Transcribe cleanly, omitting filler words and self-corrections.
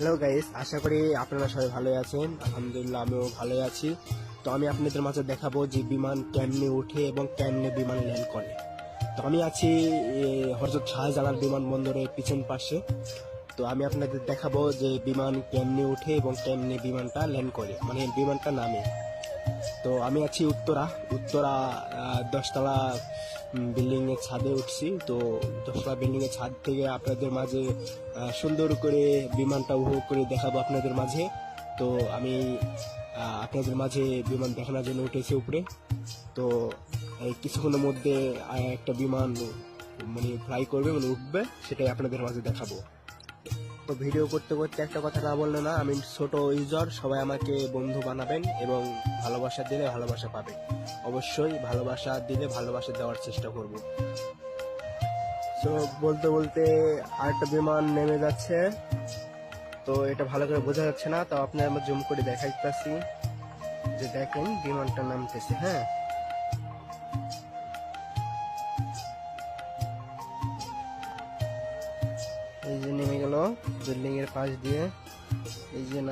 Hello guys, আশা করি আপনারা সবাই ভালোই আছেন। আলহামদুলিল্লাহ আমিও ভালোই আছি। তো আমি আপনাদের মাঝে দেখাবো যে বিমান কেমনে ওঠে এবং কেমনে বিমান ল্যান্ড করে। তো আমি আছি হযরত শাহজালাল বিমানবন্দরের পিছন পাশে। তো আমি আপনাদের দেখাবো যে বিমান কেমনে ওঠে এবং কেমনে বিমানটা ল্যান্ড করে, মানে বিমানটা নামে। তো আমি আছি উত্তরা উত্তরা 10তলা বিল্ডিং এর ছাদে উঠছি। তো 10তলা বিল্ডিং এর ছাদ থেকে আপনাদের মাঝে সুন্দর করে বিমানটা উপভোগ করে দেখাবো আপনাদের মাঝে। তো আমি আপনাদের মাঝে বিমান দেখানোর জন্য উঠেছি উপরে। তো এই কিছুক্ষণের মধ্যে একটা বিমান মানে ফ্লাই করবে, মানে উঠবে, সেটাই আপনাদের মাঝে দেখাবো। তো ভিডিও করতে করতে একটা কথা না বললে না, আমি ছোট ইউজার, সবাই আমাকে বন্ধু বানাবেন এবং ভালোবাসা দিলে ভালোবাসা পাবেন। অবশ্যই ভালোবাসা দিলে ভালোবাসা দেওয়ার চেষ্টা করব। তো বলতে বলতে আরেকটা বিমান নেমে যাচ্ছে। তো এটা ভালো করে বোঝা যাচ্ছে না, তো আপনার আমরা জুম করে দেখাইতেছি যে দেখেন বিমানটা নামতেছে। হ্যাঁ, এই যে নেমে গেল বিল্ডিং এর পাশ দিয়ে, এই যে নাম